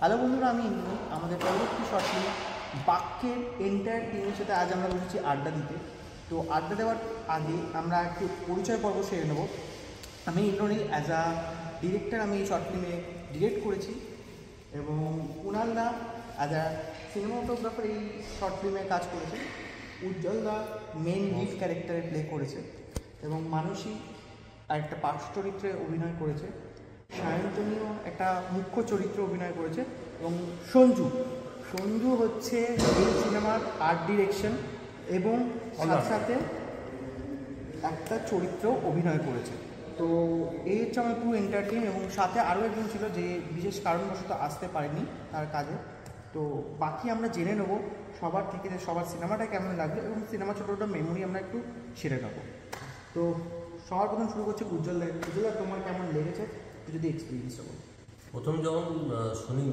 Hello বন্ধুরা, আমি ইন্দু। আমাদের পরবর্তী শর্ট ফিল্ম বাক্যের এন্টায়ার টিমের সাথে আজ আমরা বসেছি আড্ডা দিতে। তো আড্ডা দেওয়ার আগে আমরা একটু পরিচয় পর্ব সেরে নেব। আমি ইন্দ্রনীল, অ্যাজ আ ডিরেক্টর আমি এই শর্ট ফিল্মে ডিরেক্ট করেছি এবং কুণাল দা অ্যাজ আ সিনেমাটোগ্রাফার এই শর্ট ফিল্মে কাজ করেছে। উজ্জ্বল দা মেন লিড ক্যারেক্টারে প্লে করেছে এবং মানসী আর একটা পার্শ্ব চরিত্রে অভিনয় করেছে। সায়ন্তনীয় একটা মুখ্য চরিত্র অভিনয় করেছে এবং সঞ্জু হচ্ছে এই সিনেমার আর্ট ডিরেকশন এবং সাথে সাথে একটা চরিত্র অভিনয় করেছে। তো এই হচ্ছে আমার পুরো এন্টারটেইন এবং সাথে আরও একজন ছিল যে বিশেষ কারণবশত আসতে পারেনি তার কাজে। তো বাকি আমরা জেনে নেবো সবার থেকে যে সবার সিনেমাটা কেমন লাগলো এবং সিনেমা ছোটো মেমোরি আমরা একটু সেরে নেবো। তো সবার প্রথম শুরু করছে উজ্জ্বল দা, তোমার কেমন লেগেছে যদি এক্সপিরিয়েন্সটা বলো। প্রথম যখন শুনি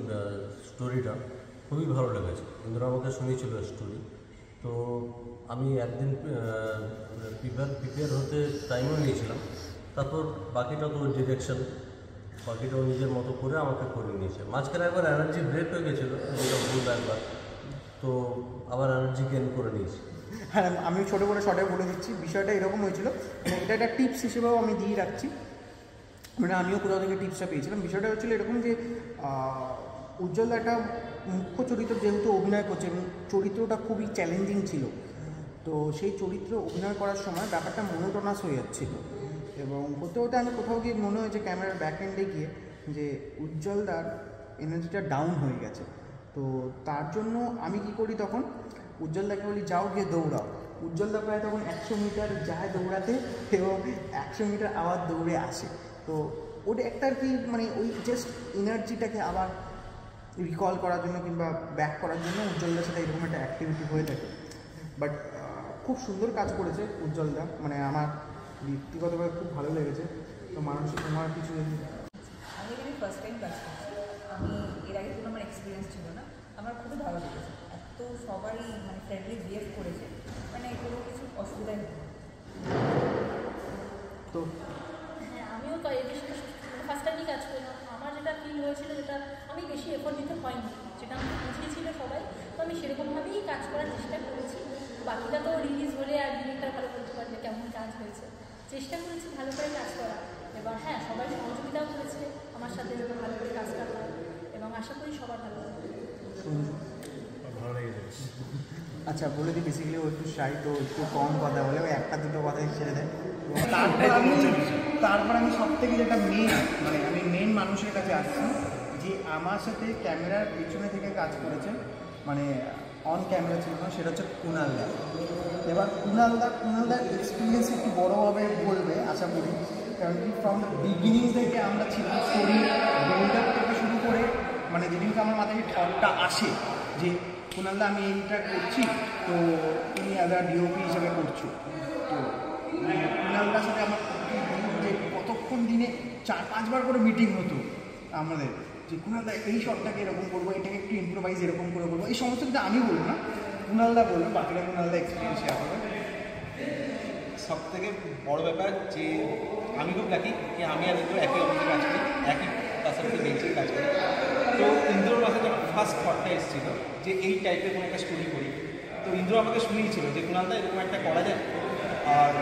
স্টোরিটা খুবই ভালো লেগেছে। ইন্দ্র আমাকে শুনিয়েছিল স্টোরি, তো আমি একদিন প্রিপেয়ার হতে টাইমও নিয়েছিলাম। তারপর বাকিটা তো ডিরেকশন, বাকিটাও নিজের মতো করে আমাকে করে নিয়েছে। মাঝখানে একবার এনার্জি ব্রেক হয়ে গেছিলো, ভুল একবার, তো আবার এনার্জি গেন করে নিয়েছি। হ্যাঁ, আমি ছোটো করে শর্টে বলে দিচ্ছি, বিষয়টা এরকম হয়েছিল, মানে এটা একটা টিপস হিসেবেও আমি দিয়ে রাখছি, মানে আমিও কোথাও থেকে টিপসটা পেয়েছিলাম। বিষয়টা হচ্ছিলো এরকম যে উজ্জ্বল একটা মুখ্য চরিত্র যেহেতু অভিনয় করছে এবং চরিত্রটা খুবই চ্যালেঞ্জিং ছিল, তো সেই চরিত্র অভিনয় করার সময় ব্যাপারটা মনোটোনাস হয়ে যাচ্ছিল এবং হতে হতে আমি কোথাও গিয়ে মনে হয়েছে ক্যামেরার ব্যাক এন্ডে গিয়ে যে উজ্জ্বলদার এনার্জিটা ডাউন হয়ে গেছে। তো তার জন্য আমি কি করি, তখন উজ্জ্বলদাকে বলি যাও গিয়ে দৌড়াও। উজ্জ্বলদা প্রায় তখন 100 মিটার যায় দৌড়াতে এবং 100 মিটার আবার দৌড়ে আসে। তো ওটা একটা আর কি, মানে ওই জাস্ট এনার্জিটাকে আবার রিকল করার জন্য কিংবা ব্যাক করার জন্য উজ্জ্বলদার সাথে এরকম একটা অ্যাক্টিভিটি হয়ে থাকে। বাট খুব সুন্দর কাজ করেছে উজ্জ্বলদা, মানে আমার ব্যক্তিগতভাবে খুব ভালো লেগেছে। তো মানসিক তোমার কিছু? আমি এখানে ফার্স্ট টাইম কাজ করছি, আমি এর আগে কোনো আমার এক্সপিরিয়েন্স ছিল না। আমার খুবই ভালো লেগেছে, এত সবারই মানে ফ্রেন্ডলি বিহেভ করেছে, মানে কোনো কিছু অসুবিধাই নেই। তো হ্যাঁ, আমিও ফার্স্ট টাইমই কাজ করলাম। আমার যেটা ফিল হয়েছিল, যেটা আমি বেশি এফোর্ট দিতে হয়নি, যেটা আমাকে বুঝিয়েছিল সবাই, তো আমি সেরকমভাবেই কাজ করার চেষ্টা করেছি। বাকিটা তো রিলিজ হলে আর ডিরেক্টর ভালো বলতে পারবে কেমন কাজ হয়েছে। চেষ্টা করেছি ভালো করে কাজ করা, এবার হ্যাঁ সবাই সহযোগিতাও করেছে আমার সাথে যাতে ভালো করে কাজটা হয় এবং আশা করি সবার ভালো হবে। ভালো লেগেছে। আচ্ছা, বলে দিই বেসিক্যালি ও একটু শাই, তো একটু কম কথা বলে ওই একটা দুটো কথাই ছেড়ে দেয়। তারপর আমি সব থেকে যেটা মেন মানুষের কাছে আসছি, যে আমার সাথে ক্যামেরার পিছনে থেকে কাজ করেছেন, মানে অন ক্যামেরা ছিল না, সেটা হচ্ছে কুণাল দা। এবার কুণালদার এক্সপিরিয়েন্স একটু বড়োভাবে বলবে আশা করি, কারণ কি ফ্রম দ্য বিগিনিং থেকে আমরা ছিলাম, স্টোরি বিল্ড আপ থেকে শুরু করে, মানে যেদিনকে আমার মাথায় থটটা আসে যে কুণালদা আমি এইটা করছি, তো তুমি অ্যাজ আ ডিওপি হিসেবে করছো, তো কুণালদার সাথে আমার যে কতক্ষণ দিনে 4-5 বার করে মিটিং হতো আমাদের, যে কুণালদা এই শটটাকে এরকম করবো, এটাকে একটু ইম্প্রোভাইজ এরকম করে বলবো, এই সমস্ত কিছু আমি বলবো না, কুণালদা বলবো, বাকিটা কুণালদা এক্সপিরিয়েন্স শেয়ার করবে। সব থেকে বড়ো ব্যাপার যে আমি খুব লাকি যে আমি আর ইন্দ্র একই অফিসে কাজ করি, একই পাশাপাশি বেঞ্চে কাজ করি। তো ইন্দ্রর মাথায় যখন ফার্স্ট থটটা এসেছিল যে এই টাইপের কোনো একটা স্টোরি করি, তো ইন্দ্র আমাকে শুনিয়েছিল যে কুণালদা এরকম একটা করা যায়, আর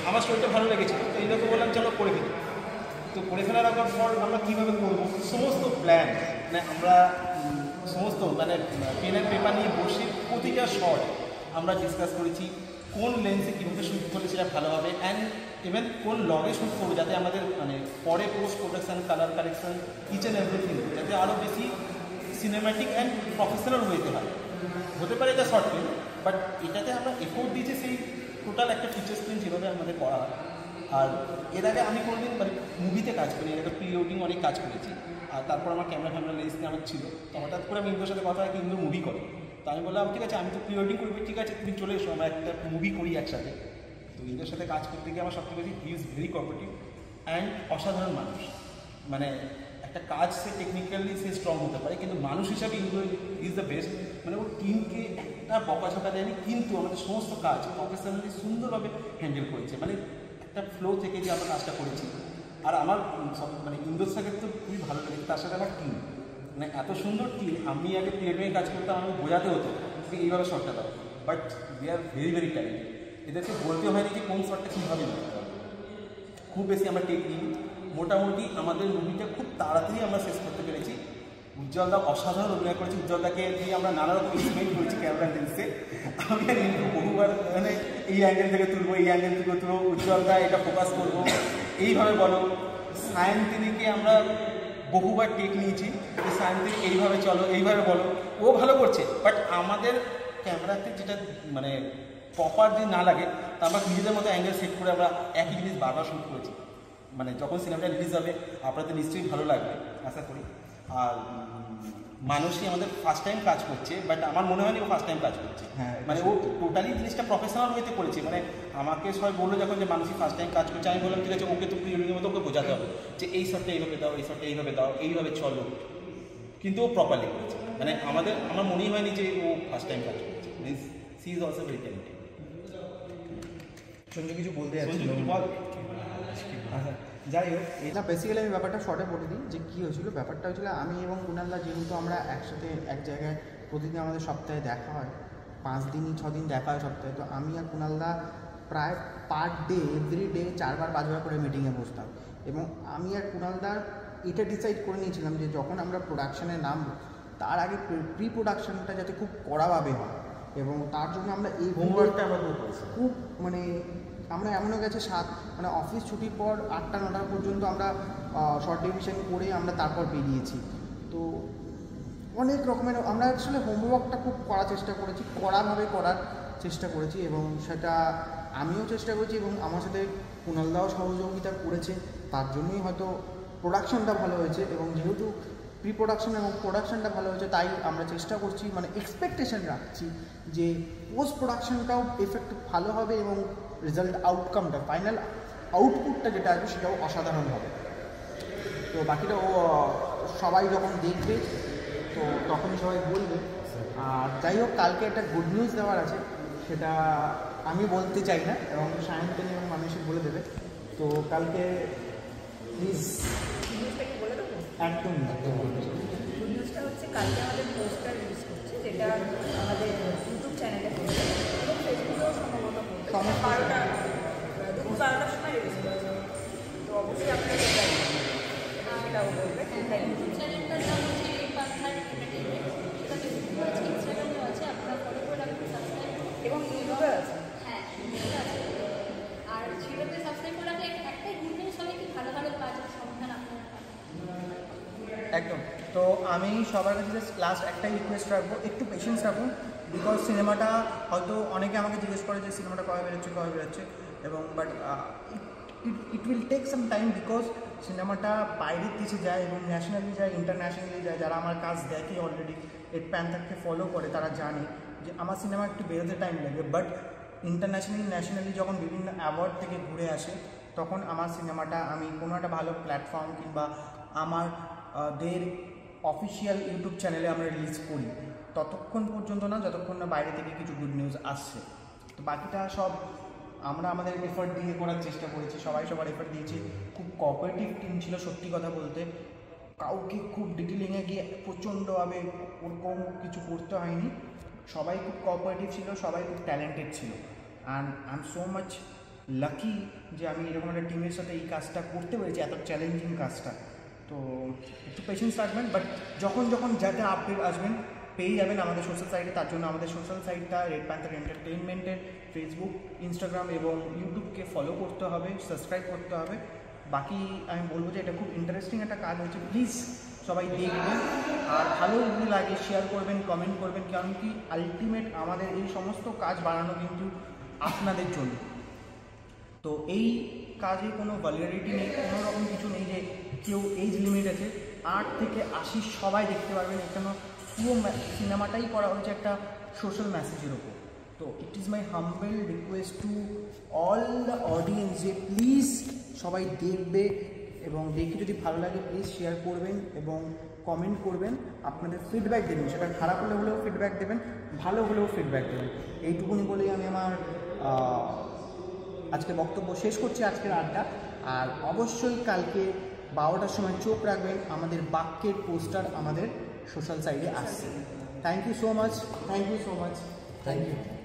আমার স্টোরিটা ভালো লেগেছিল, তো ইন্দ্রকে বললাম চলো করে ফেলি। তো করে ফেলার পর আমরা কীভাবে করবো সমস্ত প্ল্যান, মানে আমরা সমস্ত মানে পেন অ্যান্ড পেপার নিয়ে বসে প্রতিটা শট আমরা ডিসকাস করেছি, কোন লেন্সে কীভাবে শ্যুট করলে সেটা ভালো হবে, অ্যান্ড ইভেন কোন লগে শ্যুট করবো যাতে আমাদের মানে পরে post production, colour correction, each and everything যাতে আরও বেশি সিনেম্যাটিক অ্যান্ড প্রফেশনাল হইতে হয়। হতে পারে এটা শর্ট ফিল্ম, বাট এটাতে আমরা এফোর্ট দিয়েছি সেই টোটাল একটা ফিচার স্ক্রিন যেভাবে আমাদের করা হয়। আর এর আগে আমি কোনোদিন মানে মুভিতে কাজ করি, এর আগে প্রি ওয়েডিং অনেক কাজ করেছি, আর তারপর আমার ক্যামেরা লেন্স নিয়ে আমার ছিল, তো হঠাৎ করে আমি ইন্দ্রর সাথে কথা হয় কি ইন্দ্র মুভি করে, তো আমি বললাম ঠিক আছে আমি তো প্রি ওয়েডিং করবো, ঠিক আছে তুমি চলে এসো আমরা একটা মুভি করি একসাথে। তো ইন্দ্রের সাথে কাজ করতে গিয়ে আমার সবথেকে বেশি he is very cooperative and অসাধারণ মানুষ, মানে একটা কাজ সে টেকনিক্যালি সে স্ট্রং হতে পারে, কিন্তু মানুষ হিসাবে ইন্দ্র ইজ দ্য বেস্ট, মানে ও টিমকে একটা বকাঝকা দেয়নি, কিন্তু আমাদের সমস্ত কাজ প্রফেশনালি সুন্দরভাবে হ্যান্ডেল করেছে, মানে একটা ফ্লো থেকে যে আমরা কাজটা করেছি। আর আমার মানে ইন্দ্রর সাথে তো খুবই ভালো লেগেছে, তার সাথে আমার টিম মানে এত সুন্দর কি আমি আগে থিয়েটারে কাজ করতাম, আমি বোঝাতে হতো যে এইভাবে শটটা দাও, but they are very very talented. এদেরকে বলতে হয়নি যে কোন শটটা কীভাবে দিতে হবে। খুব বেশি আমরা টেক নিই, মোটামুটি আমাদের মুভিটা খুব তাড়াতাড়ি আমরা শেষ করতে পেরেছি। উজ্জ্বলদা অসাধারণ অভিনয় করেছি, উজ্জ্বলদাকে দিয়ে আমরা নানা রকম এক্সপ্লেন করেছি ক্যামেরা লেন্সে। আমি আর কিন্তু বহুবার মানে এই অ্যাঙ্গেল থেকে তুলবো, এই অ্যাঙ্গেল থেকে তুলবো, উজ্জ্বলদা এটা ফোকাস করবো, এইভাবে বলো। সায়ন্তিনীকে আমরা বহুবার টেক নিয়েছি যে সায়ন্তিনী এইভাবে চলো, এইভাবে বলো, ও ভালো করছে, বাট আমাদের ক্যামেরাতে যেটা মানে প্রপার যদি না লাগে তা আমরা নিজেদের মতো অ্যাঙ্গেল সেট করে আমরা একই জিনিস বারবার শ্যুট করেছি। মানে যখন সিনেমাটা রিলিজ হবে আপনাদের নিশ্চয়ই ভালো লাগবে আশা করি। আর মানুষই আমাদের ফার্স্ট টাইম কাজ করছে, বাট আমার মনে হয়নি ও ফার্স্ট টাইম কাজ করছে। হ্যাঁ, মানে ও টোটালি জিনিসটা প্রফেশনাল ওয়েতে করেছে। মানে আমাকে সবাই বললো যখন যে মানুষই ফার্স্ট টাইম কাজ করছে, আমি বললাম ঠিক আছে, ওকে তো প্রিয়রিংয়ের মতো ওকে বোঝাতে হবে যে এই শটটা এইভাবে দাও, এই শটটা এইভাবে দাও, এইভাবে চলো, কিন্তু ও প্রপারলি করেছে। মানে আমার মনেই হয়নি যে ও ফার্স্ট টাইম কাজ করছে। Means she is also very talented. Sanjay কিছু বলতে যাচ্ছিল। সঞ্জু কিছু বল। আচ্ছা, যাই হোক, এটা বেসিক্যালি আমি ব্যাপারটা শর্টে বলে দিই যে কী হয়েছিল। ব্যাপারটা হয়েছিল আমি এবং কুণালদা যেহেতু আমরা একসাথে এক জায়গায় প্রতিদিন আমাদের সপ্তাহে দেখা হয়, 5 দিনই 6 দিন দেখা হয় সপ্তাহে, তো আমি আর কুণালদা প্রায় পার ডে এভরি ডে 4 বার 5 বার করে মিটিংয়ে বসতাম। এবং আমি আর কুণালদার এটা ডিসাইড করে নিয়েছিলাম যে যখন আমরা প্রোডাকশানে নামবো তার আগে প্রি প্রোডাকশানটা যাতে খুব কড়াভাবে হয়, এবং তার জন্য আমরা এই হোমওয়ার্কটা আমরা করেছি খুব মানে আমরা এমনও গেছে মানে অফিস ছুটির পর 8টা 9টা পর্যন্ত আমরা শর্ট ডিভিশন করে আমরা তারপর বেরিয়েছি। তো অনেক রকমের আমরা আসলে হোমওয়ার্কটা খুব করার চেষ্টা করেছি, কড়াভাবে করার চেষ্টা করেছি, এবং সেটা আমিও চেষ্টা করেছি এবং আমার সাথে কুণালদাও সহযোগিতা করেছে। তার জন্যই হয়তো প্রোডাকশনটা ভালো হয়েছে, এবং যেহেতু প্রি প্রোডাকশন এবং প্রোডাকশনটা ভালো হয়েছে তাই আমরা চেষ্টা করছি, মানে এক্সপেকটেশন রাখছি যে পোস্ট প্রোডাকশনটাও এফেক্ট ভালো হবে এবং রেজাল্ট আউটকামটা ফাইনাল আউটপুটটা যেটা আসবে সেটাও অসাধারণ হবে। তো বাকিটা ও সবাই যখন দেখবে তো তখনই সবাই বলবে। আর যাই হোক, কালকে একটা গুড নিউজ দেওয়ার আছে, সেটা আমি বলতে চাই না এবং সায়ন্তনী এবং মানুষই বলে দেবে। তো কালকে প্লিজ নিউজটা কি বলে দেবো? একদম গুড নিউজটা হচ্ছে কালকে আমাদের পোস্টার রিলিজ করছে, যেটা আমাদের ইউটিউব চ্যানেলে করছে এবং ফেসবুকেও সম্ভবত করছে। 12টার সময় রিলিজ করেছে, তো অবশ্যই আপনারা সেটাও বলবে। ইউটিউব চ্যানেলটার নাম হচ্ছে পান্থার এন্টারটেইনমেন্ট, সেটা ফেসবুকে আছে, ইনস্টাগ্রামেও আছে, আপনারা ফলো করে রাখবেন, সাবস্ক্রাইব করুন। এবং ইউটিউবে আছে। হ্যাঁ, ইউটিউবে আছে। আর সেটাতে সাবস্ক্রাইব করে রাখলে একটাই গুড নিউজ হবে কি ভালো ভালো কাজের সন্ধান আপনারা পাবেন। একদম। তো আমি সবার কাছে লাস্ট একটাই রিকোয়েস্ট রাখবো, একটু পেশেন্স রাখুন, বিকজ সিনেমাটা হয়তো অনেকে আমাকে জিজ্ঞেস করে যে সিনেমাটা কবে বেরোচ্ছে, এবং but it will take some time, because সিনেমাটা বাইরের দেশে যায় এবং ন্যাশনালি যায়, ইন্টারন্যাশনালি যায়। যারা আমার কাজ দেখে অলরেডি, রেড প্যান্থারকে ফলো করে, তারা জানে যে আমার সিনেমা একটু বেরোতে টাইম লাগে, বাট ইন্টারন্যাশনালি ন্যাশনালি যখন বিভিন্ন অ্যাওয়ার্ড থেকে ঘুরে আসে তখন আমার সিনেমাটা আমি কোনো একটা ভালো প্ল্যাটফর্ম কিংবা আমার দের অফিসিয়াল ইউটিউব চ্যানেলে আমরা রিলিজ করি, ততক্ষণ পর্যন্ত না যতক্ষণ না বাইরে থেকে কিছু গুড নিউজ আসছে। তো বাকিটা সব আমরা আমাদের এফার্ট দিয়ে করার চেষ্টা করেছি, সবাই সবার এফার্ট দিয়েছি। খুব কোঅপারেটিভ টিম ছিল সত্যি কথা বলতে, কাউকে খুব ডিটেলিংয়ে গিয়ে প্রচণ্ডভাবে ওরকম কিছু করতে হয়নি, সবাই খুব কোঅপারেটিভ ছিল, সবাই খুব ট্যালেন্টেড ছিল। And I am so much lucky যে আমি এরকম একটা টিমের সাথে এই কাজটা করতে পেরেছি, এত চ্যালেঞ্জিং কাজটা। তো একটু পেশেন্স রাখবেন, বাট যখন যাতে আপডেট আসবেন পেয়ে যাবেন আমাদের সোশ্যাল সাইটে। তার জন্য আমাদের সোশ্যাল সাইটটা রেড প্যান্থার এন্টারটেইনমেন্টের ফেসবুক, ইনস্টাগ্রাম এবং ইউটিউবকে ফলো করতে হবে, সাবস্ক্রাইব করতে হবে। বাকি আমি বলবো যে এটা খুব ইন্টারেস্টিং একটা কাজ হচ্ছে, প্লিজ সবাই দেখবেন, আর ভালো যদি লাগে শেয়ার করবেন, কমেন্ট করবেন, কারণ কি আলটিমেট আমাদের এই সমস্ত কাজ বাড়ানো কিন্তু আপনাদের জন্য। তো এই কাজে কোনো ভ্যালিডিটি নেই, কোনো রকম কিছু নেই যে কেউ এজ লিমিট আছে। 8 থেকে 80 সবাই দেখতে পারবেন, এখানে পুরো সিনেমাটাই করা হয়েছে একটা সোশ্যাল মেসেজের ওপর। তো it is my humble request to all the audience যে প্লিজ সবাই দেখবে, এবং দেখে যদি ভালো লাগে প্লিজ শেয়ার করবেন এবং কমেন্ট করবেন, আপনাদের ফিডব্যাক দেবেন। সেটা খারাপ হলেও ফিডব্যাক দেবেন, ভালো হলেও ফিডব্যাক দেবেন। এইটুকুনি বলেই আমি আমার আজকে বক্তব্য শেষ করছি, আজকের আড্ডা। আর অবশ্যই কালকে 12টার সময় চোখ রাখবেন, আমাদের বাক্যের পোস্টার আমাদের সোশ্যাল সাইডে আসছে। Thank you so much, thank you so much, thank you.